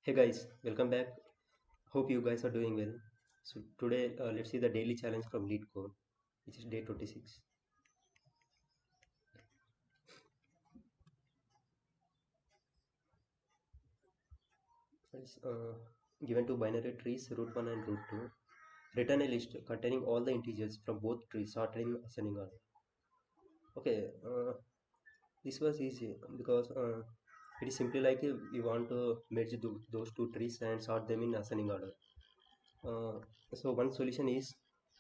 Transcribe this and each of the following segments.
Hey guys, welcome back. Hope you guys are doing well. So today let's see the daily challenge from Leetcode, which is day 26. It's given two binary trees, root 1 and root 2. Return a list containing all the integers from both trees sorted in ascending order. Okay, this was easy because it is simply like you want to merge those two trees and sort them in ascending order. Uh, so one solution is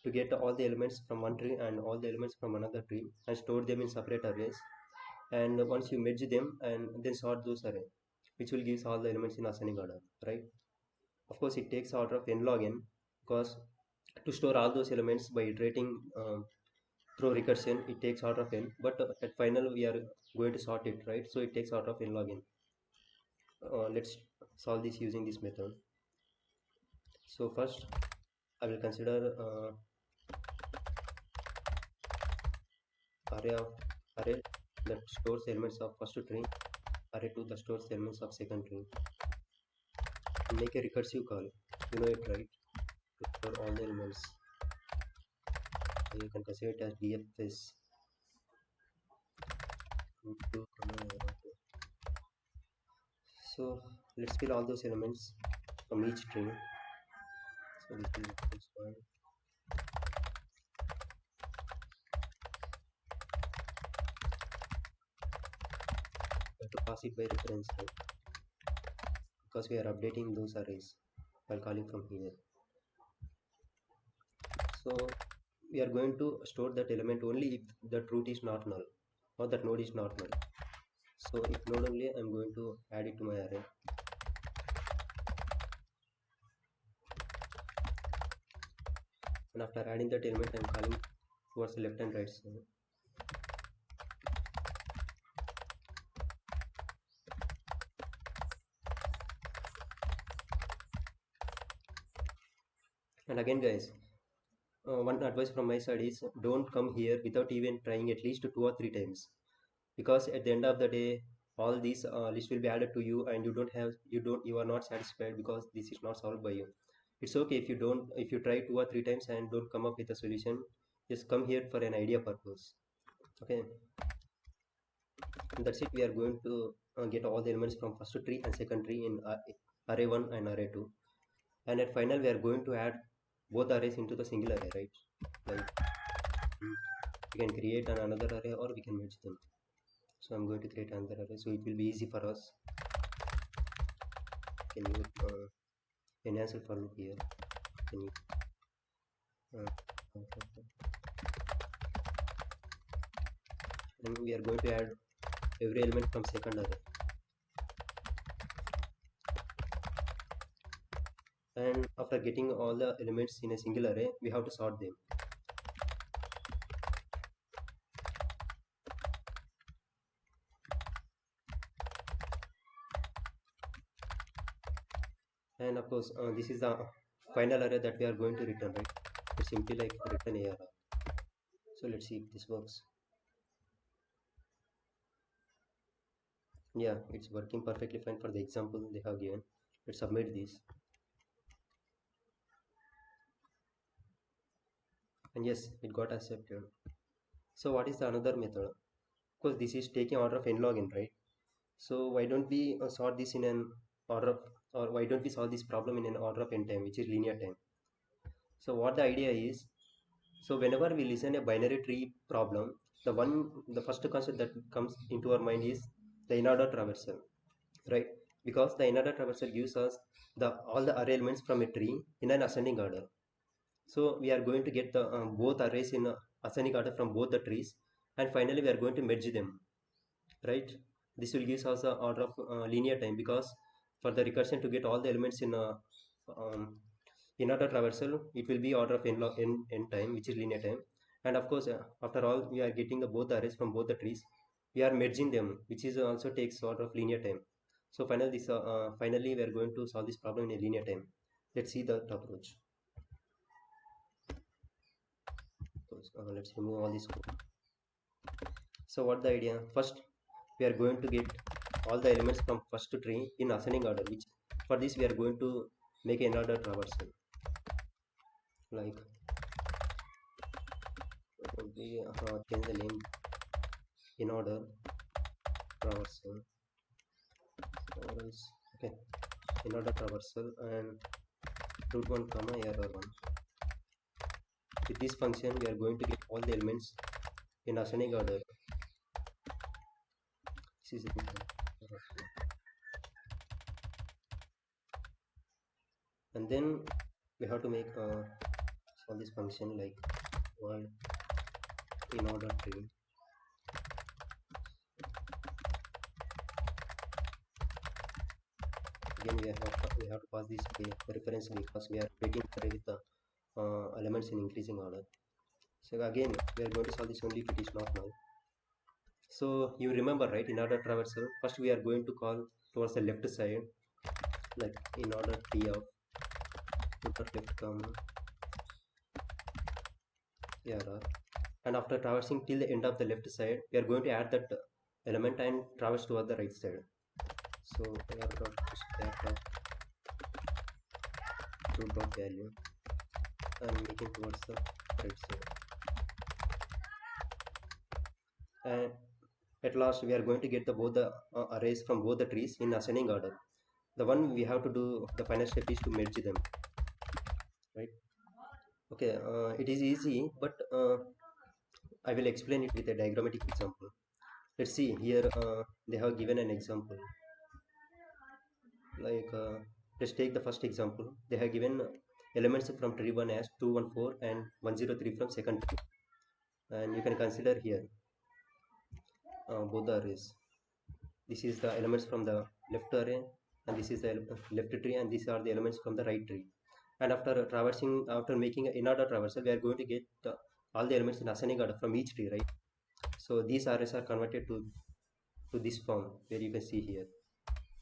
to get all the elements from one tree and all the elements from another tree and store them in separate arrays. And once you merge them and then sort those array, which will give all the elements in ascending order, right? Of course, it takes order of n log n because to store all those elements by iterating through recursion, it takes order of n. But at final, we are going to sort it, right? So it takes order of n log n. Let's solve this using this method. So first, I will consider array of array that stores elements of first tree, array 2 that stores elements of second tree. Make a recursive call, you know it, right? To store all the elements. You can consider it as dfs root 2, arrow 2. So let's fill all those elements from each tree. So this is the first one. We have to pass it by reference, right? Because we are updating those arrays while calling from here. So we are going to store that element only if that root is not null or that node is not null. So if node only, I'm going to add it to my array. And after adding that element, I'm calling towards the left and right side. And again guys, one advice from my side is don't come here without even trying at least 2 or 3 times, because at the end of the day all these lists will be added to you and you are not satisfied because this is not solved by you. It's okay if you try 2 or 3 times and don't come up with a solution. Just come here for an idea purpose. Okay, and that's it. We are going to get all the elements from first tree and second tree in array 1 and array 2, and at final we are going to add both arrays into the single array, right? Like we can create another array or we can merge them. So I'm going to create another array so it will be easy for us. Can you enhance it for loop here? Can you and we are going to add every element from second array, and after getting all the elements in a single array we have to sort them. And of course this is the final array that we are going to return, right? It's simply like return ARR. So let's see if this works. Yeah, it's working perfectly fine for the example they have given. Let's submit this. And yes, it got accepted. So what is the another method? Of course this is taking order of n log n, right? So why don't we sort this in an order of, or why don't we solve this problem in an order of n time, which is linear time? So what the idea is, so whenever we listen a binary tree problem, the first concept that comes into our mind is the in-order traversal, right? Because the in-order traversal gives us the all the array elements from a tree in an ascending order. So we are going to get the both arrays in ascending order from both the trees, and finally we are going to merge them, right? This will give us a order of linear time, because for the recursion to get all the elements in a um, in order traversal, it will be order of n log n time, which is linear time. And of course after all we are getting the both the arrays from both the trees, we are merging them, which is also takes order of linear time. So finally we are going to solve this problem in a linear time. Let's see the approach. So, let's remove all this code. So what the idea? First, we are going to get all the elements from first tree in ascending order, which For this we are going to make an order traversal, like we change the name in order traversal, or else, okay, in order traversal, and root 1 comma error 1. With this function we are going to get all the elements in ascending order. This is and then we have to make solve this function like void in order tree. Again we have to pass this reference because we are creating array with the elements in increasing order. So again we are going to solve this only if it is not null. So you remember, right, in order traversal, first we are going to call towards the left side, like in order t of left comma error, and after traversing till the end of the left side we are going to add that element and traverse toward the right side. So error dot start of root dot value and making towards the right side, and at last we are going to get the both the arrays from both the trees in ascending order. The one we have to do, the final step is to merge them, right? Okay, it is easy, but I will explain it with a diagrammatic example. Let's see here, they have given an example, like let's take the first example. They have given elements from tree 1 as 214 and 103 from second tree, and you can consider here both the arrays. This is the elements from the left array, and this is the left tree, and these are the elements from the right tree. And after traversing, after making an in-order traversal, we are going to get all the elements in ascending order from each tree, right? So these arrays are converted to this form where you can see here.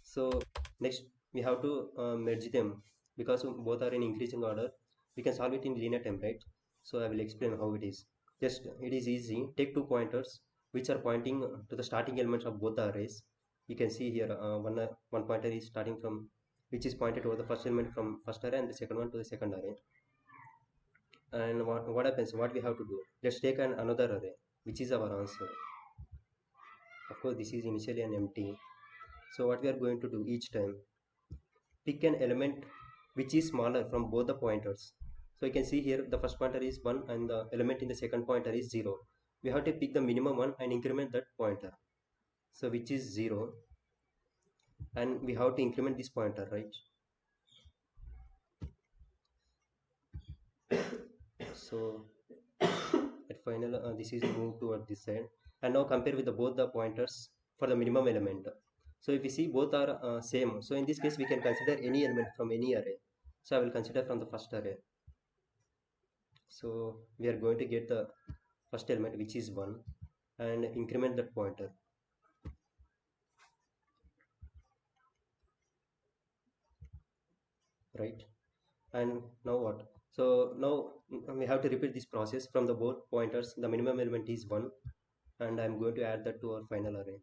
So next we have to merge them, because both are in increasing order. We can solve it in linear time, right? So I will explain how it is. Just it is easy. Take two pointers which are pointing to the starting elements of both the arrays. You can see here one pointer is starting from, which is pointed over the first element from first array, and the second one to the second array. And what happens, what we have to do, let's take another array which is our answer. Of course this is initially an empty. So what we are going to do, each time pick an element which is smaller from both the pointers. So you can see here the first pointer is 1 and the element in the second pointer is 0. We have to pick the minimum one and increment that pointer, so which is 0, and we have to increment this pointer, right? So at final this is moved toward this side, and now compare with both the pointers for the minimum element. So if we see both are same, so in this case we can consider any element from any array. So I will consider from the first array. So we are going to get the first element which is 1 and increment that pointer, right? And now what? So now we have to repeat this process from the both pointers. The minimum element is 1, and I'm going to add that to our final array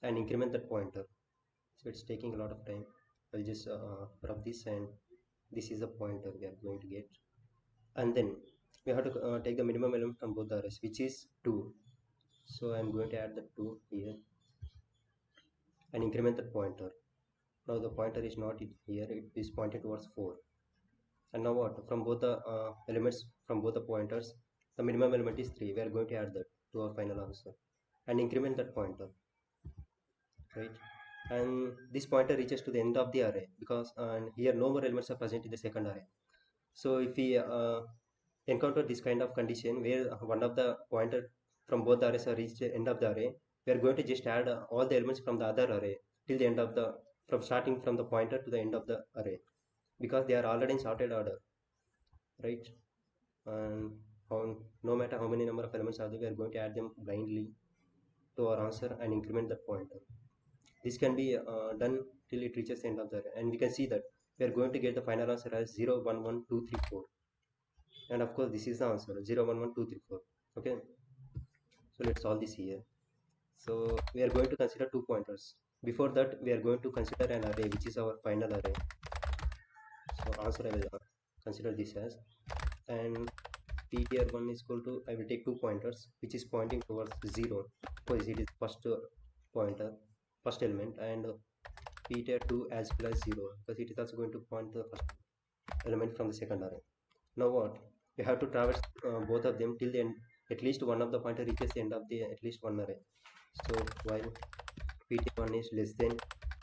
and increment that pointer. So it's taking a lot of time. I'll just rub this, and this is the pointer we are going to get. And then we have to take the minimum element from both the arrays, which is 2. So I'm going to add the 2 here and increment the pointer. Now the pointer is not here, it is pointed towards 4. And now what? From both the elements from both the pointers, the minimum element is 3. We are going to add that to our final answer and increment that pointer, right? And this pointer reaches to the end of the array, because here no more elements are present in the second array. So if we encounter this kind of condition where one of the pointer from both the arrays are reached the end of the array, we are going to just add all the elements from the other array till the end of the, from starting from the pointer to the end of the array, because they are already in sorted order, right? And no matter how many number of elements are there, we are going to add them blindly to our answer and increment the pointer. This can be done till it reaches the end of the array, and we can see that we are going to get the final answer as 0 1 1 2 3 4, and of course this is the answer 0 1 1 2 3 4. Okay, so let's solve this here. So we are going to consider two pointers. Before that, we are going to consider an array, which is our final array. So answer I will consider this as, and ptr1 is equal to, I will take 2 pointers, which is pointing towards 0, because it is first pointer, first element, and ptr2 as well as 0, because it is also going to point to the first element from the second array. Now what? We have to traverse both of them till the end. At least one of the pointer reaches the end of the at least one array. So while pt1 is less than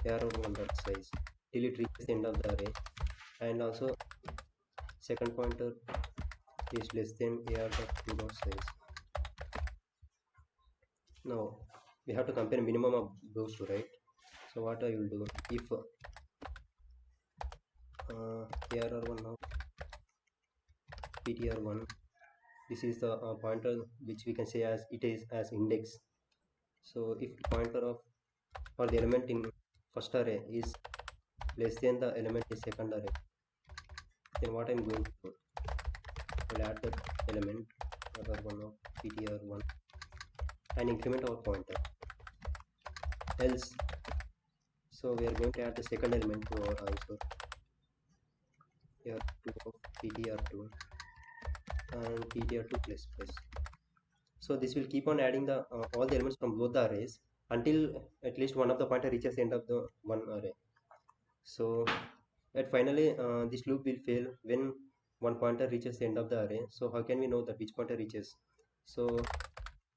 ar1 dot size till it reaches the end of the array, and also second pointer is less than ar dot 2 dot size. Now we have to compare minimum of those two, right? So what I will do, if arr1 of ptr1, this is the pointer which we can say as it is as index. So if pointer of or the element in first array is less than the element in second array, then what I'm going to do, I will add that element arr1 of ptr1 and increment our pointer. Else, so we are going to add the second element to our answer, r2 of ptr2 and ptr2 plus plus. So this will keep on adding the all the elements from both the arrays until at least one of the pointer reaches the end of the one array. So at finally this loop will fail when one pointer reaches the end of the array. So how can we know that which pointer reaches? So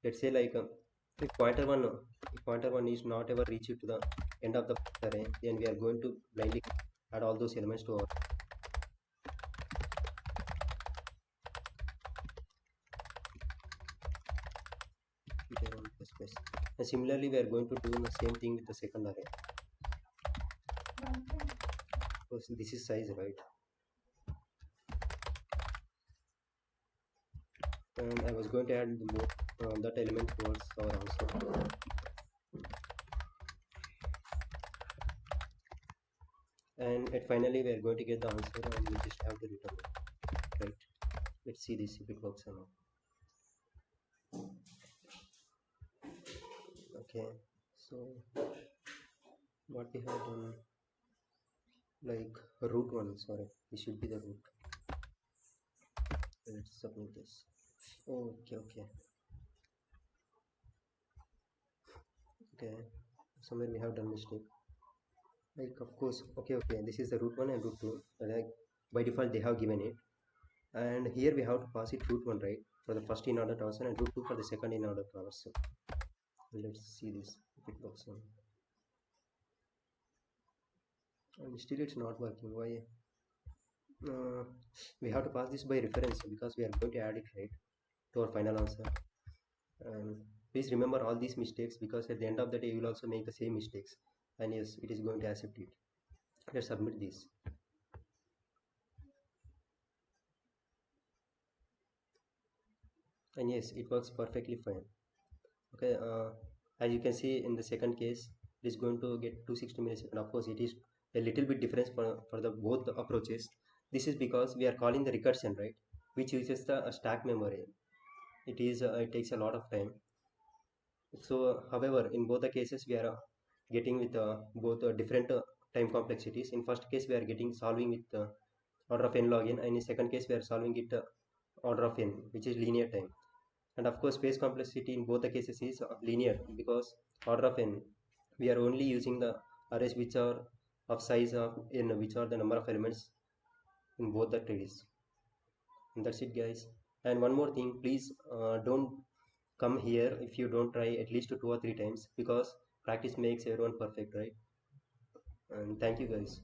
let's say like if pointer one is not ever reached to the end of the array, then we are going to blindly add all those elements to our ptr1 plus plus. And similarly we are going to do the same thing with the second array. So this is size, right? And I was going to add the more that element towards our answer. And at finally we are going to get the answer and we just have to return it, right? Let's see this if it works or not. Okay, so what we have done, like root one, sorry, this should be the root. Let's submit this. Okay, somewhere we have done mistake, like of course. Okay, this is the root one and root two, like by default they have given it, and here we have to pass it root one, right, for the first in order traversal and root two for the second in order traversal. Let's see this if it works on. And still it's not working. Why? We have to pass this by reference because we are going to add it, right, to our final answer. And please remember all these mistakes, because at the end of the day you will also make the same mistakes, and yes, it is going to accept it. Let's submit this. And yes, it works perfectly fine. Okay, as you can see in the second case, it is going to get 260 milliseconds. Of course it is a little bit difference for the both the approaches. This is because we are calling the recursion, right, which uses the stack memory. It takes a lot of time. So however, in both the cases we are getting with both different time complexities. In first case we are getting solving with order of n log n, and in second case we are solving it order of n, which is linear time. And of course space complexity in both the cases is linear, because order of n, we are only using the arrays which are of size of n, which are the number of elements in both the trees. And that's it, guys. And one more thing, please don't come here if you don't try at least 2 or 3 times, because practice makes everyone perfect, right? And thank you, guys.